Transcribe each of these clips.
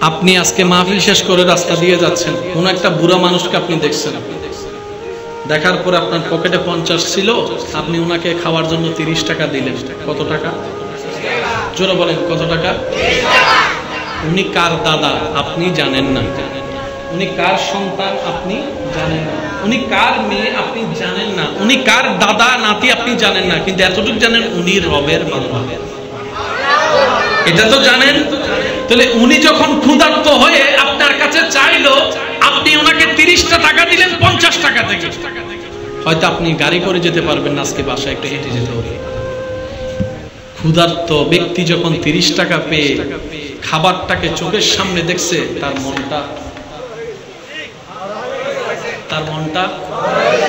আপনি আজকে মাহফিল শেষ করে রাস্তা দিয়ে যাচ্ছেন, কোন একটা বুড়া মানুষকে আপনি দেখছেন, দেখার পরে আপনার পকেটে 50 ছিল, আপনি ওনাকে খাওয়ার জন্য 30 টাকা দিলেন। কত টাকা? জোরে বলেন, কত টাকা? উনি কার দাদা আপনি জানেন না, উনি কার সন্তান আপনি জানেন না, উনি কার মেয়ে আপনি জানেন না, উনি কার দাদা নাতি আপনি জানেন না, কিন্তু এতটুকু জানেন উনি রবের বান্দা। এটা তো জানেন। তাহলে উনি যখন ক্ষুধার্ত হয়ে আপনার কাছে চাইলো, আপনি ওনাকে 30টা টাকা দিলেন 50 টাকা থেকে। হয়তো আপনি গাড়ি করে যেতে পারবেন না, আজকে বাসায় একটু হেঁটে যেতে হবে। ক্ষুধার্ত ব্যক্তি যখন 30 টাকা পেয়ে খাবারটাকে চোখের সামনে দেখছে, তার মনটা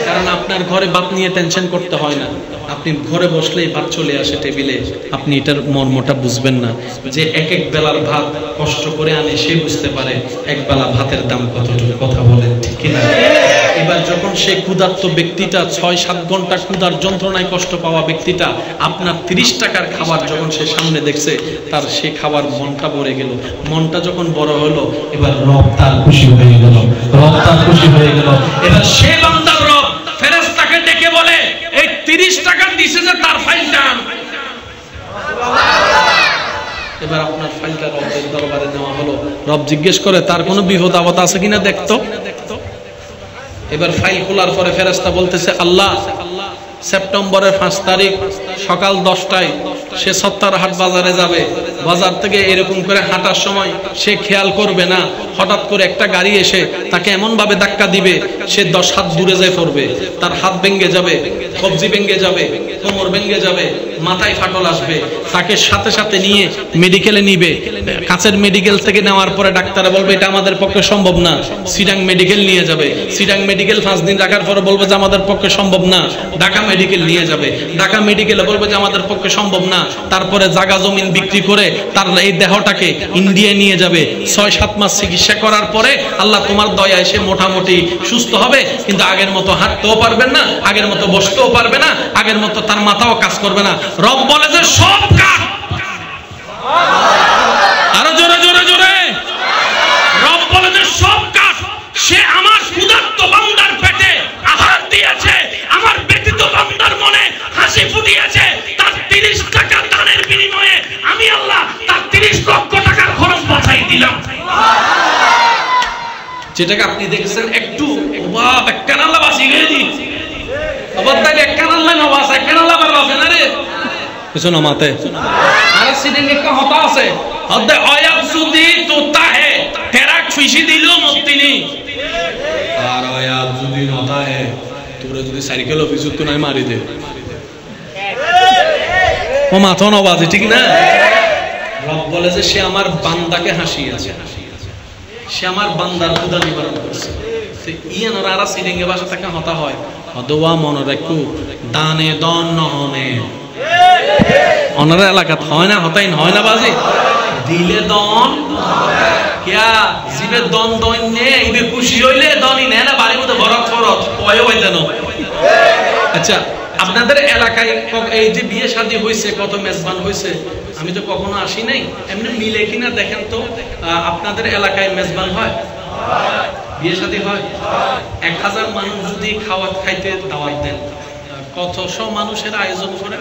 কারণ আপনার ঘরে ভাত নিয়ে টেনশন করতে হয় না, আপনি ঘরে বসলেই ভাত চলে আসে টেবিলে। আপনি এটার মর্মটা বুঝবেন না, যে এক এক বেলার ভাত কষ্ট করে আনে সে বুঝতে পারে এক বেলা ভাতের দাম কতটুকু। কথা বলেন ঠিক কিনা? এবার যখন সে ক্ষুধার্ত ব্যক্তিটা 6-7 ঘন্টা ক্ষুধার যন্ত্রণায় কষ্ট পাওয়া ব্যক্তিটা আপনার 30 টাকার খাবার যখন সে সামনে দেখছে, তার সে খাবার মনটা ভরে গেল। মনটা যখন বড় হলো, এবার রব তার খুশি হয়ে গেল, রব তার খুশি হয়ে গেল। এবার সে বান্দার রব ফেরেশতাকে ডেকে বলে, এই 30 টাকা দিছে যে তার ফাইলটা আন। এবার আপনার ফাইলটা রবের দরবারে নেওয়া হলো। রব জিজ্ঞেস করে, তার কোনো বিপদ আপদ আছে কিনা দেখতো। এবার ফাইল খোলার পরে ফেরেশতা বলতেছে, আল্লাহ সেপ্টেম্বরের 5 তারিখ সকাল 10টায় সে সত্তারহাট বাজারে যাবে। বাজার থেকে এরকম করে হাঁটার সময় সে খেয়াল করবে না, হঠাৎ করে একটা গাড়ি এসে তাকে এমন ভাবে ধাক্কা দিবে, সে 10 হাত দূরে যায় পড়বে, তার হাত ভেঙে যাবে, কবজি ভেঙে যাবে, কোমর ভেঙে যাবে, মাথায় ফাটল আসবে। তাকে সাথে সাথে নিয়ে মেডিকেলে নিবে। কাছের মেডিকেল থেকে নেওয়ার পরে ডাক্তাররা বলবে এটা আমাদের পক্ষে সম্ভব না, সিটাং মেডিকেল নিয়ে যাবে। সিটাং মেডিকেল 5 দিন রাখার পরে বলবে যে আমাদের পক্ষে সম্ভব না, ঢাকা মেডিকেল নিয়ে যাবে। ঢাকা মেডিকেলে বলবে যে আমাদের পক্ষে সম্ভব না, তারপরে জায়গা জমিন বিক্রি করে তার এই দেহটাকে ইন্ডিয়া নিয়ে যাবে। 6-7 মাস চিকিৎসা করার পরে আল্লাহ তোমার দয়ায় সে মোটামুটি সুস্থ হবে, কিন্তু আগের মতো হাঁটতেও পারবেন না, আগের মতো বসতেও পারবে না, আগের মতো তার মাথাও কাজ করবে না। রব বলে যে সব কাজ, আরো জোরে জোরে জোরে, রব বলে যে সব কাজ সে আমার ক্ষুধার্ত বান্দার পেটে আহার দিয়েছে, আমার ব্যতীত বান্দার মনে হাসি ফুটিয়েছে। তার 30 টাকা দানের বিনিময়ে আমি আল্লাহ তার 30 লক্ষ টাকার খরচ বাঁচাই দিলাম। যেটাকে আপনি দেখছেন একটু বাপ একখান আল্লাহ বাঁচি গেছি, অবদান একখান আল্লাহ না বাঁচা, একখান আল্লাহ বার বাঁচে না রে কিছু না মাতে। আর সিদিন একটা হতা আছে, হদে অয়াব যদি তোতা হে তেরা খুশি দিলো মতিনি, আর অয়াব যদি নতা হে তোরে যদি সাইকেল অফিসত তো নাই মারি দে। ও মাথা না বাজে, ঠিক না? রব বলে যে সে আমার বান্দাকে হাসিয়েছে, সে আমার বান্দার ক্ষুধা নিবারণ করছে। ইয়ান আর সিডিঙ্গে বাসা থেকে হতা হয়, হদওয়া মনে রাখু দানে দন নহনে অনার এলাকাত হয় না, হতাই হয় না বাজি দিলে দন কিয়া জিবে দন দন নে ইবে খুশি হইলে দনই নে না, বাড়ির মধ্যে ভরত ফরত পয়ও হয় জানো। আচ্ছা, আপনাদের এলাকায় এই যে বিয়ে শাদী হয়েছে, কত মেজবান হয়েছে, আমি তো কখনো আসি নাই, এমনি মিলে কিনা দেখেন তো। আপনাদের এলাকায় মেজবান হয়, বিয়ে শাদী হয়? 1000 মানুষ যদি খাওয়াত খাইতে দাওয়াত দেন, কতশো মানুষের আয়োজন করে?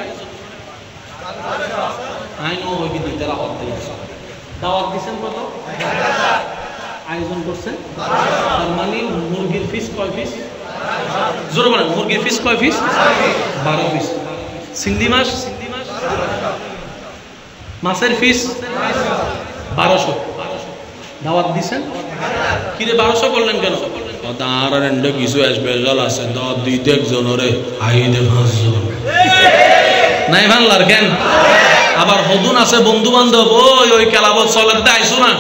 দাওয়াত দিচ্ছেন কত? আয়োজন করছেন, তার মানে মুরগির পিস কয় পিস? জোরে বলেন, মুরগির পিস কয় পিস? 12 পিস। সিন্দি মাছ, মাছের পিস 1200 দাওয়াত দিছেন। কিরে 1200 করলেন কেন? তার এন্ডে কিছু স্পেশাল আছে, দিতে একজনরে আইদে 5 জন নাই ভাঙলার কেন? আবার হদুন আছে বন্ধু বান্ধব, ওই কেলাবত চলাতে আইসো না,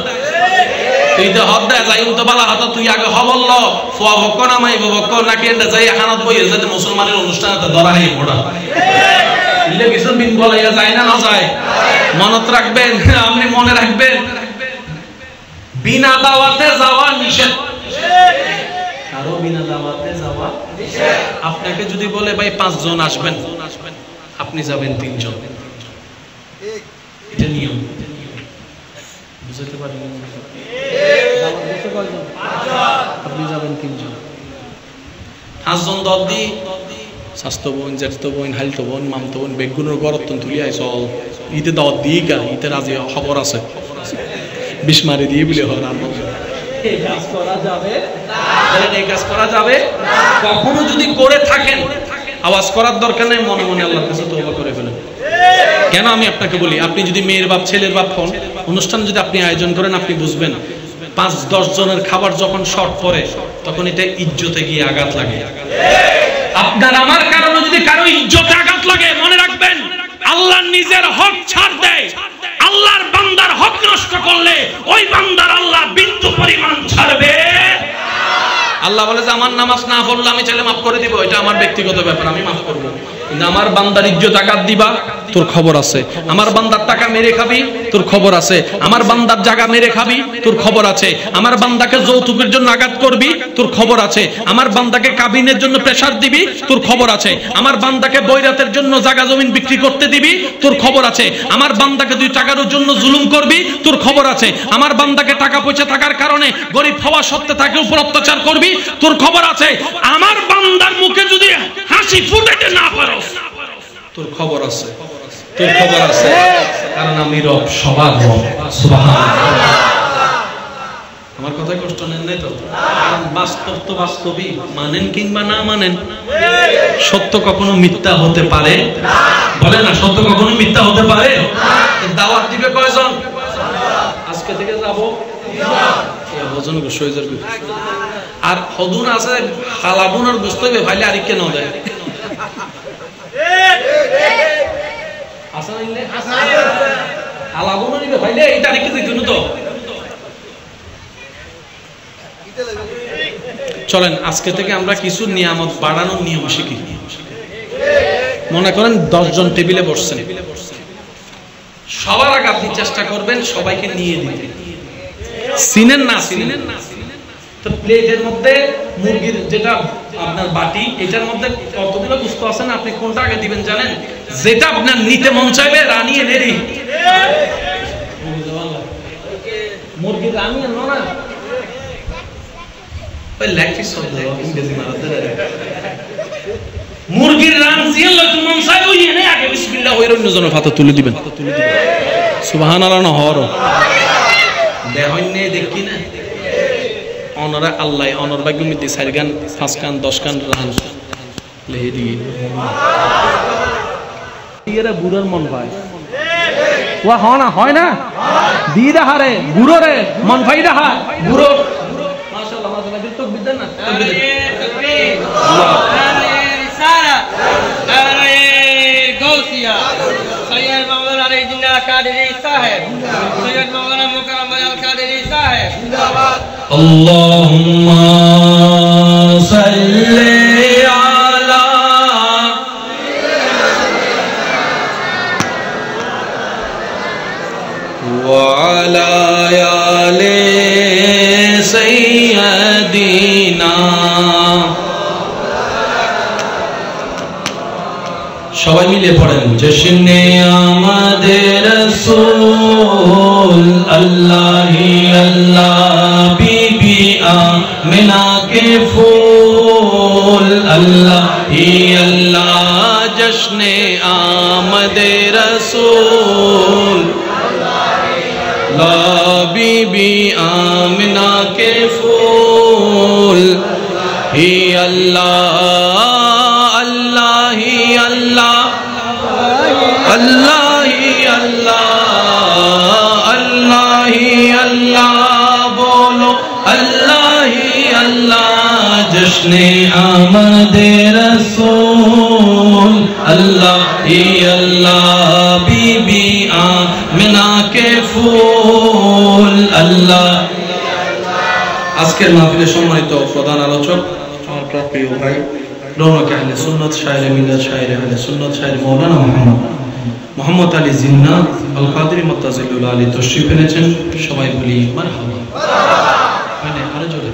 তুই তো হদ দেয় যাই তো বালা হতো, তুই আগে হবল ফোয়া ভক্ক না মাই ভক্ক নাকি এন্ডে যাই হানাত বই যাতে মুসলমানের অনুষ্ঠান ধরা হাই পড়া ইলে কিছু বিন বলাইয়া যায় না, না যায়। মনত রাখবেন, আপনি মনে রাখবেন, বিনা দাওয়াতে যাওয়া নিষেধ, কারো বিনা দাওয়াতে যাওয়া নিষেধ। আপনাকে যদি বলে ভাই 5 জন আসবেন, আপনি যাবেন 3 জন, এটা নিয়ম। বুঝতে পারলেন? আপনি যাবেন 3 জন। 5 জন দদ্দি স্বাস্থ্য বোন, জ্যেষ্ঠ বোন, হালতো বোন, মামতো বোন বেগুনের গরত্তন তুলি আই চল ইতে দাওয়াত দিই কা ইতে রাজি খবর আছে 20 মারি দিয়ে বলে হয় আর এই কাজ করা যাবে না, এই কাজ করা যাবে না। কখনো যদি করে থাকেন আওয়াজ করার দরকার নেই, মনে মনে আল্লাহর কাছে তওবা করে ফেলেন। কেন আমি আপনাকে বলি, আপনি যদি মেয়ের বাপ ছেলের বাপ হন, অনুষ্ঠান যদি আপনি আয়োজন করেন, আপনি বুঝবেন 5-10 জনের খাবার যখন শর্ট পড়ে তখন এটা ইজ্জতে গিয়ে আঘাত লাগে। আপনার আমার কারণে যদি কারো ইজ্জতে আঘাত লাগে, মনে রাখবেন আল্লাহ নিজের হক ছাড় দেয়। আল্লাহর বান্দার হক নষ্ট করলে ওই বান্দার আল্লাহ বিন্দু পরিমাণ ছাড়বে। আল্লাহ বলে যে আমার নামাজ না পড়লে আমি চাইলে মাফ করে দিব, এটা আমার ব্যক্তিগত ব্যাপার, আমি মাফ করব। কিন্তু আমার বান্দার ইজ্জত আঘাত দিবা, তোর খবর আছে। আমার বান্দার টাকা মেরে খাবি, তোর খবর আছে। আমার বান্দার জায়গা মেরে খাবি, তোর খবর আছে। আমার বান্দাকে যৌতুকের জন্য আঘাত করবি, তোর খবর আছে। আমার বান্দাকে কাবিনের জন্য প্রেসার দিবি, তোর খবর আছে। আমার বান্দাকে বৈরাতের জন্য জায়গা জমিন বিক্রি করতে দিবি, তোর খবর আছে। আমার বান্দাকে 2 টাকার জন্য জুলুম করবি, তোর খবর আছে। আমার বান্দাকে টাকা পয়সা থাকার কারণে গরিব হওয়া সত্ত্বে তাকে উপর অত্যাচার করবি, তোর খবর আছে। আমার বান্দার মুখে যদি হাসি ফুটাতে না পারো, তোর খবর আছে, তোর খবর আছে। কারণ আমি রব, সবার রব। সুবহানাল্লাহ। আমার কথায় কষ্ট নেন নাই তো? কারণ বাস্তব তো বাস্তবই, মানেন কিংবা না মানেন, সত্য কখনো মিথ্যা হতে পারে না। বলে না, সত্য কখনো মিথ্যা হতে পারে না। দাওয়াত দিবে কয়জন? আজকে থেকে যাব 2 জন। আর হদুন আছে হালাবুনের বুঝতে হবে ভাইলে আর কেন দেয় চলেন আজকে থেকে আমরা কিছু নিয়ামত বাড়ানোর নিয়ম শিখি। মনে করেন 10 জন টেবিলে বসছেন, সবার আগে আপনি চেষ্টা করবেন সবাইকে নিয়ে দিতে। চিনেন না চিনেন না তো প্লেটের মধ্যে মুরগির যেটা আপনার বাটি, এটার মধ্যে কতগুলো গুস্ত আছে না, আপনি কোনটা আগে দিবেন জানেন? যেটা আপনার নিতে মন চাইবে রানী এনেরি মুরগির রানী আনো না, ওই লাইফি শব্দ ইংরেজি মারাতে মুরগির রান জিয়া লইতে মন চাই ওই এনে আগে বিসমিল্লাহ ওই অন্যজনের হাতে তুলে দিবেন। সুবহানাল্লাহ না হর দেহন্নে দেখি না অনরা আল্লাহ অনর ভাগ্য মিতে 4 গান 5 গান 10 গান রান লেহে দিয়ে এরা বুড়োর মন পায় ওয়া হয় না দি দেখারে বুড়ো রে মন পাই দেখা বুড়ো মাশাআল্লাহ মাশাআল্লাহ দিল তো বিদান না তাকবীর রিসালা আরে গৌসিয়া সৈয়দ মাওলানা আলী জিন্নাহ কাদেরী সাহেব সৈয়দ মাওলানা মুকাররম আল কাদেরী সাহেব জিন্দাবাদ। আল্লাহুম্মা সাল্লি আলা ওয়া আলা আলি সাইয়্যিদিনা। সবাই মিলে পড়েন জশনে আমাদের রাসূল আল্লাহি আল্লাহ বিবি আমিনা কে ফুল আল্লাহি আল্লাহ জশনে আমাদের রাসূল আল্লাহ বিবি আমিনা কে ফুল হি আল্লাহ अल्लाह अल्लाह अल्लाह अल्लाह अल्लाह बोलो अल्लाह अल्लाह जश्ने आमदे रसूल अल्लाह अल्लाह बीबी आमिना के फूल अल्लाह। আজকের মাহফিলে সম্মানিত প্রধান আলোচক আমার প্রিয় ভাই রৌনক আহলে সুন্নাত শায়রে মিলাদ শায়রে আহলে সুন্নাত শায়রে মাওলানা মোহাম্মদ আলী জিন্না আল কাদেরী মুত্তাজিলুল আলী তশরিফ এনেছেন। সবাই বলি মারহাবা মানে আরো জোরে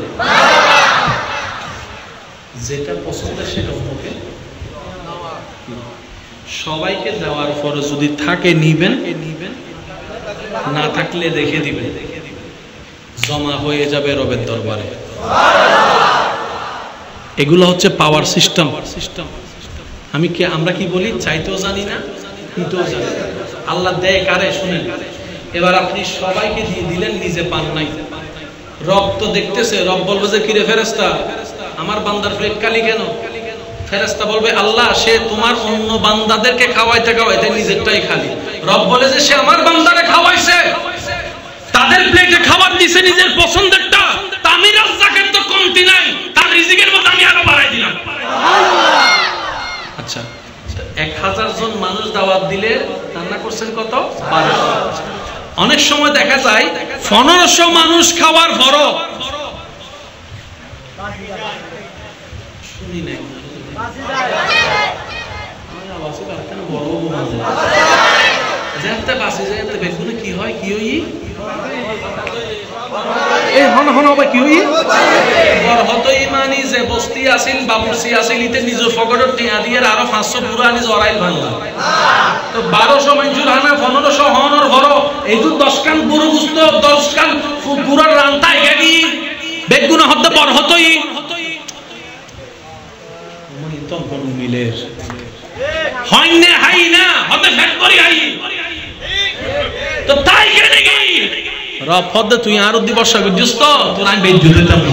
যেটা পছন্দ সেটা মুখে সবাইকে দেওয়ার পর যদি থাকে নিবেন, না থাকলে রেখে দিবেন। জমা হয়ে যাবে রবের দরবারে। এগুলো হচ্ছে পাওয়ার সিস্টেম। আমরা কি বলি, চাইতেও জানি না, নিতেও জানি না। আল্লাহ দেয় কারে শুনেন। এবার আপনি সবাইকে দিয়ে দিলেন, নিজে পান নাই। রব তো দেখতেছে, রব বলবে যে কিরে ফেরেশতা, আমার বান্দার প্লেট খালি কেন? ফেরেশতা বলবে আল্লাহ, সে তোমার অন্য বান্দাদেরকে খাওয়াইতে খাওয়াইতে নিজেরটাই খালি। রব বলে যে সে আমার বান্দারে খাওয়াইছে, তাদের প্লেটে খাবার দিছে নিজের পছন্দেরটা, তামির রাজ্জাকের তো কমতি নাই, তার রিজিকের মধ্যে আমি আরো বাড়াই দিলাম। আচ্ছা, 1000 জন মানুষ দাওয়াত দিলে রান্না করছেন কত? 1200। অনেক সময় দেখা যায় 1500 মানুষ খাওয়ার পরও শুনি নাই কি হয়, কি হই যে বস্তি আছিল বাবুর্চি আছিল, ইতে নিজের ফকটত টিয়া দিয়ে আরো 500 পুরা আনি জরাইল ভাঙলা। তো 1200 মানুষের হানা 1500 হনর ভর, এই তো 10 কান পুরো গুস্ত 10 কান পুরো রান্তায় গেলি বেগুন হতে বড় হতই মনি তো কোন মিলের হইনে হাই না হতে ফেট করি হাই। তো তাই কেন কি রব হতে তুই আর দিবস করছিস তো তোর আমি বেদ দিতাম না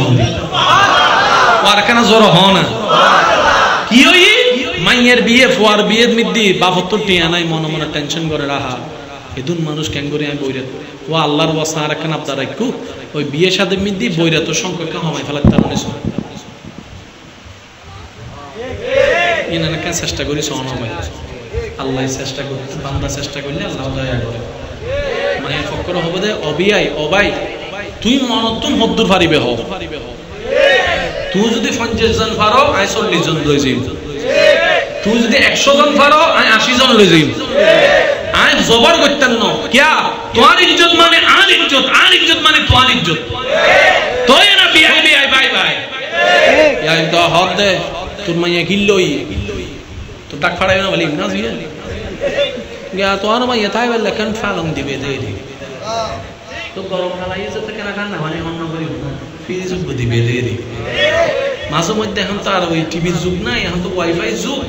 আর কেন জোর হ না কি হই মাইয়ের বিয়ে ফুয়ার বিয়ে মিদ্দি বাপত তো টিয়া নাই, মনে মনে টেনশন করে রাহা এদুন মানুষ কেন করে আমি বইরে ও আল্লাহর ওয়াসা আর কেন আপনার রাখু ওই বিয়ে সাথে মিদ্দি বইরে তো সংখ্যা হমাই ফেলার তার অনেক ইনারা কেন চেষ্টা করি সহনবাই আল্লাহ চেষ্টা করি, বান্দা চেষ্টা করলে আল্লাহ দয়া করে। মায়ের ফক্কর হবে দে অবিয়াই অবাই তুই মনতুম হদ্দুর পারিবে হ, তুই যদি 50 জন পারো আই 40 জন লই যাইম, তুই যদি 100 জন পারো আই 80 জন লই যাইম। আই জবর করতেন না কিয়া তোমার ইজ্জত মানে আর ইজ্জত, আর ইজ্জত মানে তোমার ইজ্জত। তোই না বিয়াই বিয়াই বাই বাই ইয়া তো হদ দে তোর মাইয়া কিল্লই তো ডাক ফাড়াই না বলি না জিয়া গিয়া তো আর মাইয়া তাই বলে কেন ফালং দিবে দে তো গরম কালাই যেতে কেন কান্না মানে অন্য করি ফ্রিজ দিবে দে দে মাঝে মধ্যে এখন তো আর ওই টিভির যুগ নাই, এখন তো ওয়াইফাই যুগ,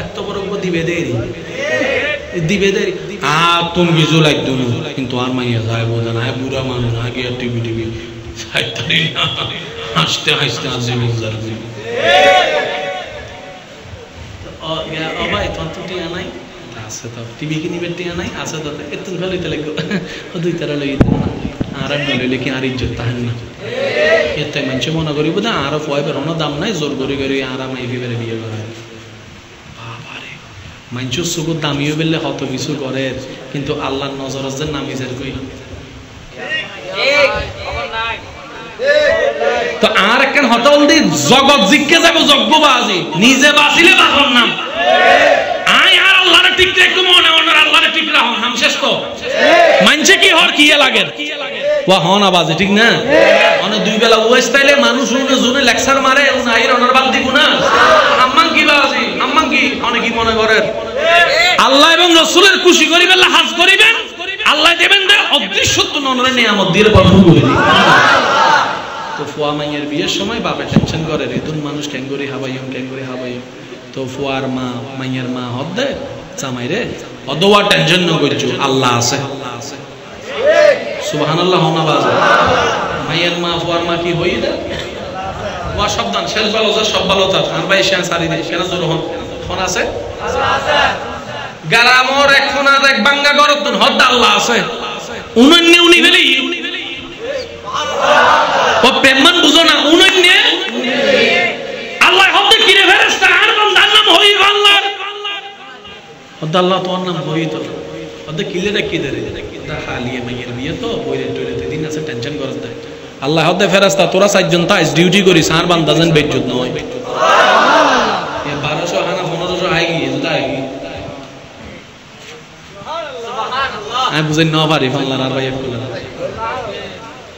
এত বড় দিবে দে দিবে দে আর তুমি বিজু লাগতো না কিন্তু আর মাইয়া যায় বোঝা না বুড়া মানুষ আগে আর টিভি টিভি সাইতারি না হাসতে হাসতে আসে মিজার ও ইয়া ও ভাই তোর তো টিয়া নাই আছে তো টিভি কি নিবে টিয়া নাই আছে তো এত ভালোই লাগো ও দুই তারা লই না আর আমি লইলে কি আর ইজ্জত তাহেন না এতে মানুষ মনে করিব না আর ফয়বের কোনো দাম নাই, জোর করে করে আর আমি এইভাবে বিয়ে করে বাবারে মানুষের সুখ দামিও বেললে কত কিছু করে কিন্তু আল্লাহর নজর যে নামিজের কই তো আর কেন হতল দি জগৎ জিজ্ঞে যাব যজ্ঞবাজি নিজে বাঁচিলে বাঁচর নাম আই আর আল্লাহর ঠিক একটু মনে মনে আল্লাহর ঠিক রাখো নাম শেষ তো মানছে কি হর কি লাগে ওয়া হন আবাজে ঠিক না অনেক দুই বেলা ওই স্টাইলে মানুষ উনি জুনে লেকচার মারে উনি আইর অনার বাল দিব না আম্মান কি বাজি আম্মান কি অনেক কি মনে করেন আল্লাহ এবং রাসূলের খুশি করিবেন হাজ করিবেন আল্লাহ দেবেন দে অদৃশ্য ননরে নিয়ামত দিয়ে বরকত করে দিবেন। তো ফুয়া মাইয়ের বিয়ের সময় বাপে টেনশন করে রেতুন মানুষ ক্যাঙ্গুরি হাবাইম তো ফুয়ার মা মাইয়ের মা হদ দে জামাই রে অদওয়া টেনশন ন করছো আল্লাহ আছে সুবহানাল্লাহ হনা বাজে মাইয়ের মা ফুয়ার মা কি হই দে ওয়া শব্দান শেষ ভালো যা সব ভালো তার আর ভাই শেষ সারি দে কেন জোর হন ফোন আছে আছে গারামর এখন আর এক বাঙ্গা গরতন হদ আল্লাহ আছে উনন্য উনি বলি ও প্রেমমান বুঝো না উনন্য আল্লাহ হদ কি রে ফেরেশতা আর বান্দার নাম হই আল্লাহর হদ আল্লাহ তোর নাম হই তো হদ কিলে রে কি দে দা খালিয়ে মাইয়ের বিয়ে তো বইরে টইলেতে দিন আছে টেনশন করছ দে আল্লাহ হদ ফেরেশতা তোরা সাতজন তাইস ডিউটি করিস আর বান্দা জান বেজ্জত নয় সুবহানাল্লাহ এ 1200 হানা 1500 আই গিয়ে তাই আমি বুঝেন না পারি আল্লাহর আর ভাই একটু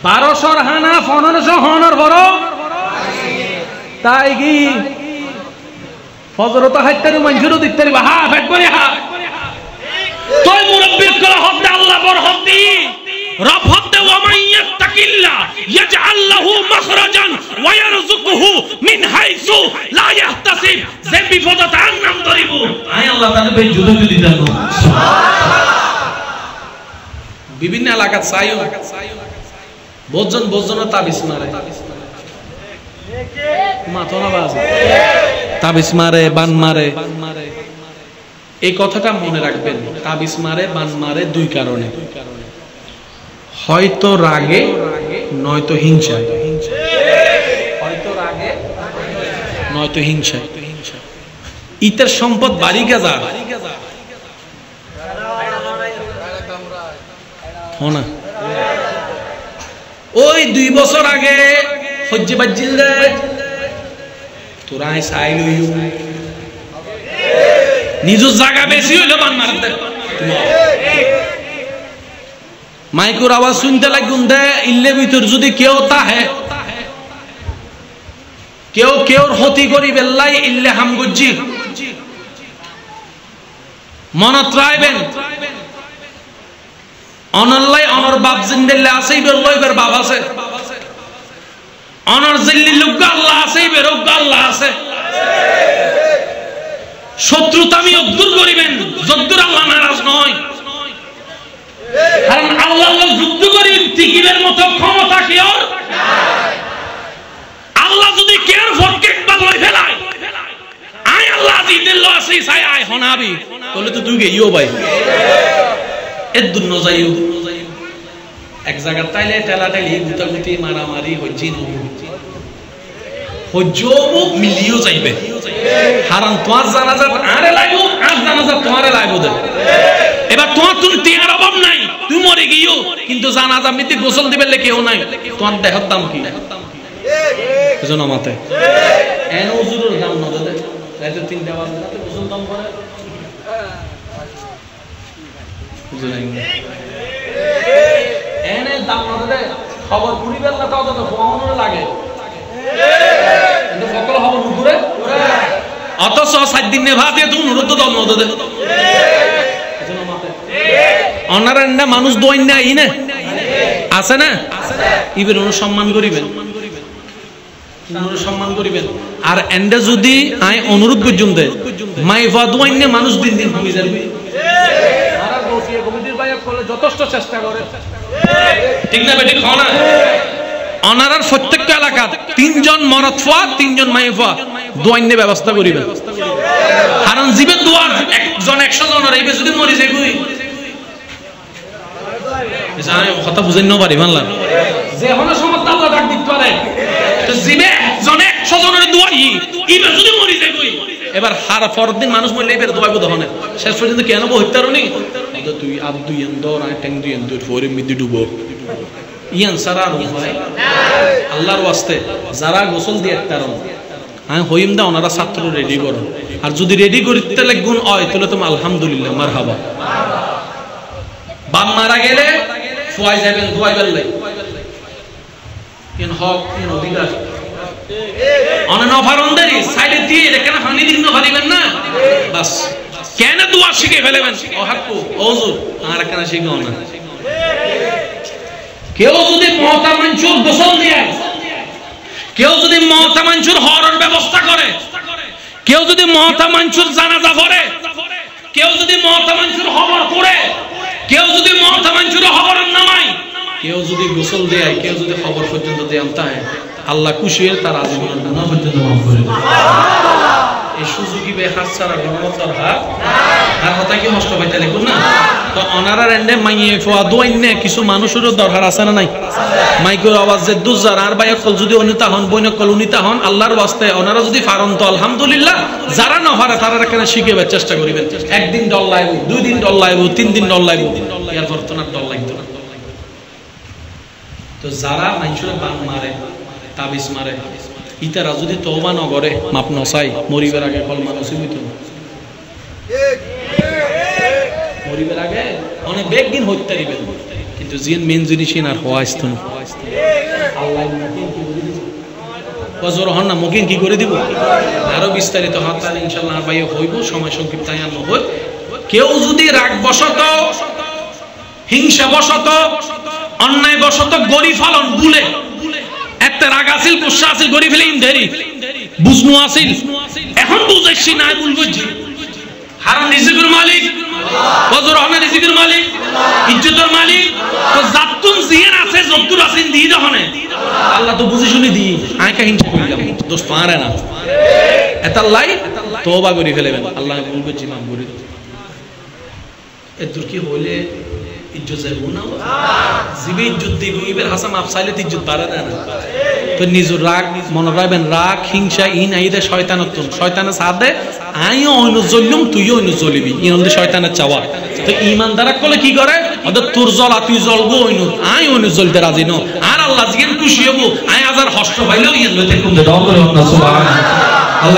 1200 হানা 1500 হনর বড় তাই কি ফজর তো হাইতারি মঞ্জুর দিতারি হা ফেট করে হা তোই মুরব্বির কলা হদ আল্লাহ বর হদি রব হদ ওয়া মাইয়াত্তাকি ওয়ারযুকুহু মিন হাইসু লা ইয়াহতাসিব, যে বিপদ তার নাম ধরিব আয় আল্লাহ তাআলা বে যুদ্ধ দিতাম। বিভিন্ন এলাকাত চাইও বজন তাবিজ মারে, মাথা না বাজে, তাবিজ মারে, বান মারে। এই কথাটা মনে রাখবেন, তাবিজ মারে, বান মারে দুই কারণে, হয়তো রাগে নয়তো হিংসায়, হয়তো রাগে নয়তো হিংসায়। ইতের সম্পদ বাড়ি গেজা না। ওই 2 বছর আগে হজ্জে বাজিল রে তোরা চাই লইও নিজের জায়গা বেশি হইলো বান মারতে। মাইকুর আওয়াজ শুনতে লাগুন দে, ইল্লে ভিতর যদি কেউ তাহে কেউ কেউর ক্ষতি করি বেল্লাই ইল্লে হামগুজি মনত রাখবেন। অনল্লাই অনর বাপ জিন্দেল্লে আছে, ইবের লইবের বাপ আছে, অনর জিল্লি লুগ্গা আল্লাহ আছে, ইবের উগ্গা আল্লাহ আছে। শত্রুতা আমি অদ্দুর করিবেন যদ্দুর আল্লাহ নারাজ নয়, কারণ আল্লাহ যুদ্ধ করি টিকিবের মতো ক্ষমতা কি ওর? আল্লাহ যদি কেয়ার ফটকে একবার লই ফেলায় আয় আল্লাহ দিদিল আছে সাই আয় হনাবি বলে তো তুই গেইও ভাই এদ্দুর ন যাইও এক জায়গা তাইলে টেলাটেলি গুতাগুতি মারামারি হজ্জি হজ্জও মিলিও যাইবে। হারাম তোমার জানাজা আরে লাগবো, আর জানাজা তোমারে লাগবো দে। এবার তোমার তুমি টিয়ার অভাব নাই, তুমি মরে গিয়েও কিন্তু জানাজা মিতি গোসল দিবে কেউ নাই, তোমার দেহের দাম কি? বুঝো মাতে এন হুজুরের দাম না দে রাতে 3টা বাজে রাতে গোসল দাম করে বুঝো নাই এনে দাম না দে খবর পুরিবেল না তাও তো ফোনও লাগে কিন্তু সকল খবর নুপুরে অথচ 7 দিন নেভা দিয়ে তুমি অনুরোধ দাও না দে বুঝো মাতে অনারান্ডা মানুষ দইন না ইনে আছে না ইবের সম্মান করিবেন, সম্মান করিবেন। আর এন্ডে যদি আই অনুরোধ পর্যন্ত মাইফা দোয়াইনে মানুষ দিন দিন কমে যাবে। আর বসিয়ে কমিটির ভাই করলে যথেষ্ট চেষ্টা করে, ঠিক না বেটি খাও না। অনারার প্রত্যেকটা এলাকা 3 জন মরদ ফা 3 জন মাইফা দোয়াইনে ব্যবস্থা করিবেন। কারণ জীবে দোয়ার একজন 100 জনের এইবে যদি মরি যায় কই জানে কথা বুঝেন না পারি মানলাম যে হলো সমত আল্লাহ ডাক দিতে পারে তো জিবে জনে 100 জনের দোয়াই ইবে যদি মরি যায় কই এবার হার পরদিন মানুষ মরলে এবার দোয়া বদ হনে শেষ পর্যন্ত কেন হইতারনি তো তুই আব দুই এন্দর আই ট্যাং দুই এন্দর ফরে মিদি ডুবো ইয়ান সারা হয় আল্লাহর ওয়াস্তে যারা গোসল দিয়ে একতারন আমি হইম দা ওনারা ছাত্র রেডি করো, আর যদি রেডি করিতে লাগুন হয় তাহলে তুমি আলহামদুলিল্লাহ মারহাবা। বাম মারা গেলে ফুয়াই যাবেন দোয়াই বেললে ইন হক ইন অধিকার অনন অফারন্দারি সাইডে দিয়ে এখানে হানি দিন না পারিবেন না বাস কেন দোয়া শিখে ফেলেবেন ও হাক্কু ওযুর আর এখানে শিখাও না। কেউ যদি মওতা মঞ্জুর গোসল দেয়, কেউ যদি মওতা মঞ্জুর হওয়ার ব্যবস্থা করে, কেউ যদি মওতা মঞ্জুর জানাজা পড়ে, কেউ যদি মওতা মঞ্জুর হওয়ার করে, কেউ যদি মওতা মঞ্জুর হওয়ার নামাই, কেউ যদি গোসল দেয়, কেউ যদি খবর পর্যন্ত দেয় তাই আল্লাহ খুশি হয়ে তার আজীবন নামা পর্যন্ত মাফ করে দেয়। এই সুযোগই বে হাত ছাড়া গণতন্ত্র হাত আর কথা কি নষ্ট পাইতে লিখুন না তো অনারার এন্ডে মাইয়ে ফোয়া দোয়াইনে কিছু মানুষেরও দরকার আছে না নাই মাইকের আওয়াজ যে দুজার আর বাইকল যদি অনিতা হন বইনকল উনিতা হন আল্লাহর ওয়াস্তে ওনারা যদি পারন তো আলহামদুলিল্লাহ, যারা না পারে তারা এখানে শিখেবার চেষ্টা করিবেন। একদিন ডল লাইব, 2 দিন ডল লাইব, 3 দিন ডল লাইব, এর বর্তমান ডল লাগতো না। তো যারা মানুষের বান মারে তাবিজ মারে ইতারা যদি তওবা না করে মাপ নসাই মরিবার আগে কলমা নসিব হইতো না, মরিবার আগে অনেক বেগ দিন হইতে দিবেন কিন্তু জিন মেন জিনিস আর হওয়া আসতো না। আল্লাহ মুকিন কি করে দিব বজর হন না মুকিন কি করে দিব আরো বিস্তারিত হাত ইনশাআল্লাহ আর ভাইও হইব, সময় সংক্ষিপ্ত আয়ান হই। কেউ যদি রাগ বশত হিংসা বশত অন্যায় বশত গরি ফালন ভুলে এক দেখতে রাগ আসিল গুসা আসিল গরি ফেলে ইন্দেরি বুঝনু আসিল এখন বুঝাইছি না বুঝবজি হারাম রিজিকের মালিক ওয়াজুর রহমান রিজিকের মালিক ইজ্জতের মালিক তো জাতুন জিয়ান আছে যতুর আছেন দি যখনে আল্লাহ তো বুঝি শুনি দি আয় কা হিংসা কইলাম দোষ পারে না এতাল্লাই তওবা করি ফেলবেন আল্লাহ বুঝবজি মাফ করে এত কি হইলে ইজ্জত যাইব না জিবে ইজ্জত দিব ইবের হাসান মাফ চাইলে ইজ্জত বাড়ে না তো নিজের রাগ মনে রাখবেন রাগ হিংসা ইন আইদে শয়তানত শয়তানের সাথে আইও অন্য জ্বললুম তুইও অন্য জ্বলিবি ইন হল শয়তানের চাওয়া তো ইমানদারা কলে কি করে ওদের তোর জ্বলা তুই জ্বলবো অন্য আই অন্য জ্বলতে রাজি ন আর আল্লাহ জিগেন খুশি হবো আই আজার হস্ত পাইলেও ইন লইতে কোন দাও করে না সুবহানাল্লাহ